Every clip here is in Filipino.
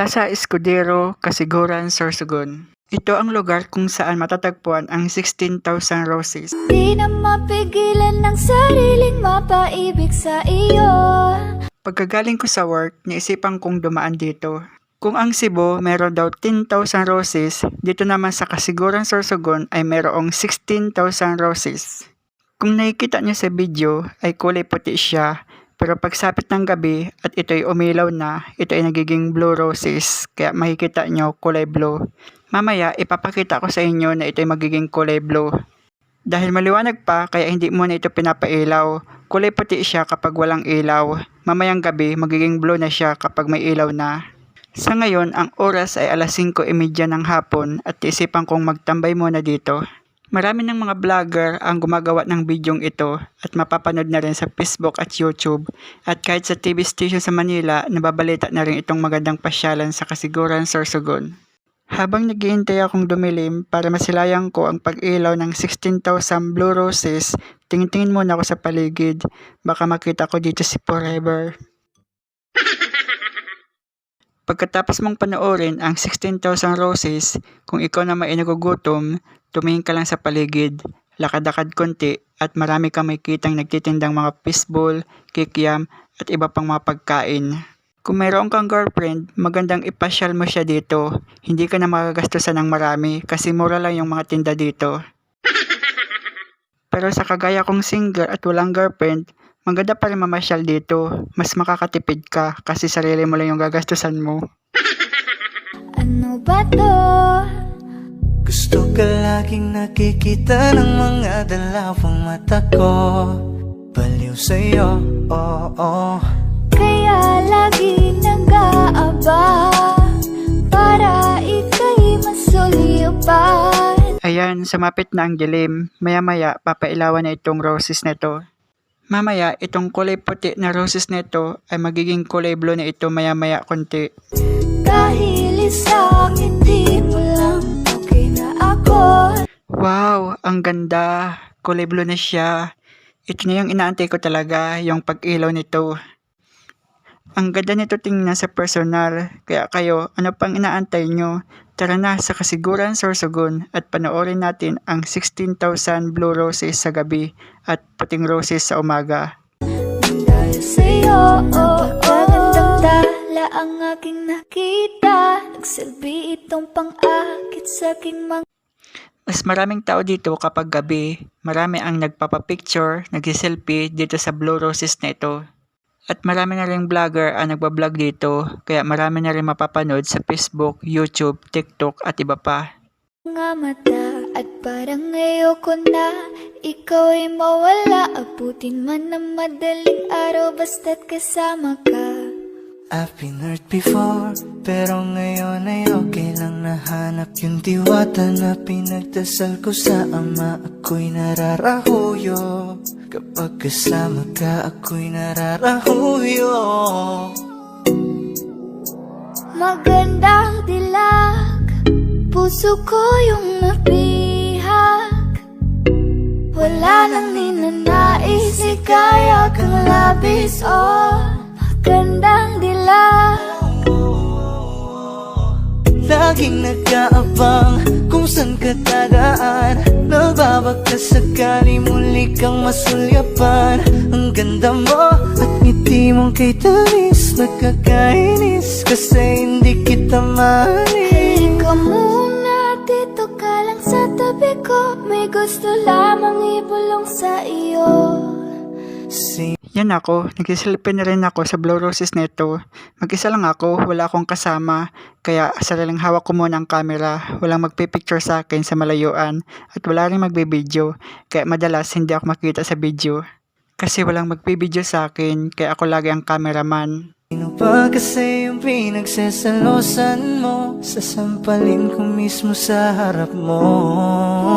Plaza Escudero, Casiguran, Sorsogon. Ito ang lugar kung saan matatagpuan ang 16,000 roses. Di na mapigilan ng sariling mapaibig sa iyo. Pagkagaling ko sa work, naisipan kong dumaan dito. Kung ang Cebu meron daw 10,000 roses, dito naman sa Casiguran, Sorsogon ay merong 16,000 roses. Kung nakikita niyo sa video ay kulay puti siya, pero pagsapit ng gabi at ito'y umilaw na, ito ay nagiging blue roses, kaya makikita niyo kulay blue. Mamaya ipapakita ko sa inyo na ito'y magiging kulay blue. Dahil maliwanag pa kaya hindi mo na ito pinapailaw. Kulay puti siya kapag walang ilaw. Mamayang gabi magiging blue na siya kapag may ilaw na. Sa ngayon ang oras ay alas 5:30 ng hapon at isipan kong magtambay muna dito. Marami ng mga vlogger ang gumagawa ng bidyong ito at mapapanood na rin sa Facebook at YouTube. At kahit sa TV station sa Manila, nababalita na rin itong magandang pasyalan sa Casiguran, Sorsogon. Habang naghihintay akong dumilim para masilayan ko ang pag-ilaw ng 16,000 blue roses, tingin-tingin muna ako sa paligid. Baka makita ko dito si Forever. Pagkatapos mong panoorin ang 16,000 roses, kung ikaw naman ay nagugutom, tumingin ka lang sa paligid, lakad-lakad konti at marami kang makikitang nagtitindang mga fishball, kikiam at iba pang mga pagkain. Kung mayroon kang girlfriend, magandang ipasyal mo siya dito. Hindi ka na makagastusan ng marami kasi mura lang yung mga tinda dito. Pero sa kagaya kong single at walang girlfriend, maganda pa rin mamasyal dito. Mas makakatipid ka kasi sarili mo lang yung gagastusan mo. Ano ba to? Gusto ka laging nakikita ng mga dalawang mata ko. Baliw sa'yo, oo. Kaya lagi nag-aaba para ika'y masulipan. Ayan, sumapit na ang dilim. Maya-maya, papailawan na itong roses na ito. Mamaya, itong kulay puti na roses na ito ay magiging kulay blue na ito maya-maya konti. Dahil isang hindi mo lang okay na ako. Wow, ang ganda. Kulay blue na siya. Ito na yung inaantay ko talaga, yung pag-ilaw nito. Ang ganda nito tingnan sa personal. Kaya kayo, ano pang inaantay nyo? Tara na sa Casiguran, Sorsogon at panoorin natin ang 16,000 blue roses sa gabi at puting roses sa umaga. Dahil sa'yo, napakagandang tala ang aking nakita. Nagsilbi itong pang-akit sa aking mga Mas maraming tao dito kapag gabi. Marami ang nagpapapicture, nagsiselfie dito sa blue roses na ito. At marami na rin vlogger ang nagbablog dito, kaya marami na rin mapapanood sa Facebook, YouTube, TikTok at iba pa. mata. At parang ayoko na ikaw ay mawala. Abutin man ng madaling araw basta't kasama ka. I've been hurt before, pero ngayon ay okay lang. Nahanap yung diwata na pinagdasal ko sa ama. Ako'y nararahuyo, kapag kasama ka ako'y nararahuyo. Magandang dilag, puso ko yung nabihag. Wala nang ninanais, ikaya kang labis, oh. Magandang dilag. Laging nag-aabang kung saan ka tagaan. Nababaka sakali muli kang masulyapan. Ang ganda mo at ngiti mong kay tamis. Nagkakainis kasi hindi kita mahalin. Halika muna, dito ka lang sa tabi ko. May gusto lamang ibulong sa iyo. Yan ako, nagsiselfie na rin ako sa blue roses na ito. Mag-isa lang ako, wala akong kasama. Kaya sariling hawak ko muna ang camera. Walang magpipicture sa akin sa malayuan. At wala rin magbibideo. Kaya madalas hindi ako makita sa video. Kasi walang magbibideo sa akin, kaya ako lagi ang cameraman. Sino ba kasi yung pinagsasalosan mo? Sasampalin ko mismo sa harap mo.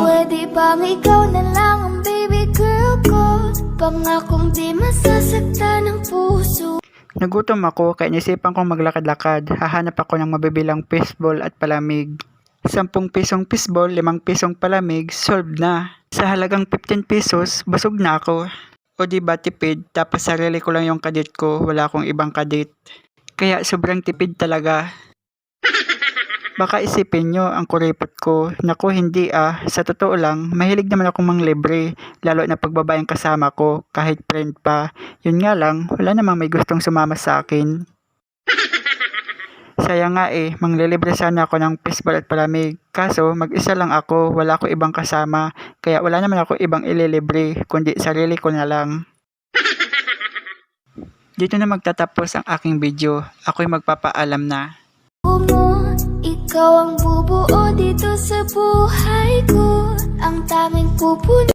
Pwede bang ikaw na lang ang baby girl ko? Pangakong di masasaktan ng puso. Nagutom ako kaya naisipan kong maglakad-lakad. Hahanap ako ng mabibilang fishball at palamig. 10 pisong fishball, 5 pisong palamig, solved na. Sa halagang 15 pesos, busog na ako. O diba tipid, tapos sarili ko lang yung kadit ko, wala akong ibang kadit. Kaya sobrang tipid talaga. Baka isipin nyo ang kuripot ko. Naku, hindi ah. Sa totoo lang, mahilig naman akong manglibre. Lalo na pag babaeng kasama ko, kahit friend pa. Yun nga lang, wala namang may gustong sumama sa akin. Sayang nga eh, manglilibre sana ako ng fishball at palamig. Kaso, mag-isa lang ako, wala ko ibang kasama. Kaya wala naman ako ibang ililibre, kundi sarili ko na lang. Dito na magtatapos ang aking video. Ako'y magpapaalam na. mo, ikaw ang bubuo dito sa buhay ko. Ang tanging pupuno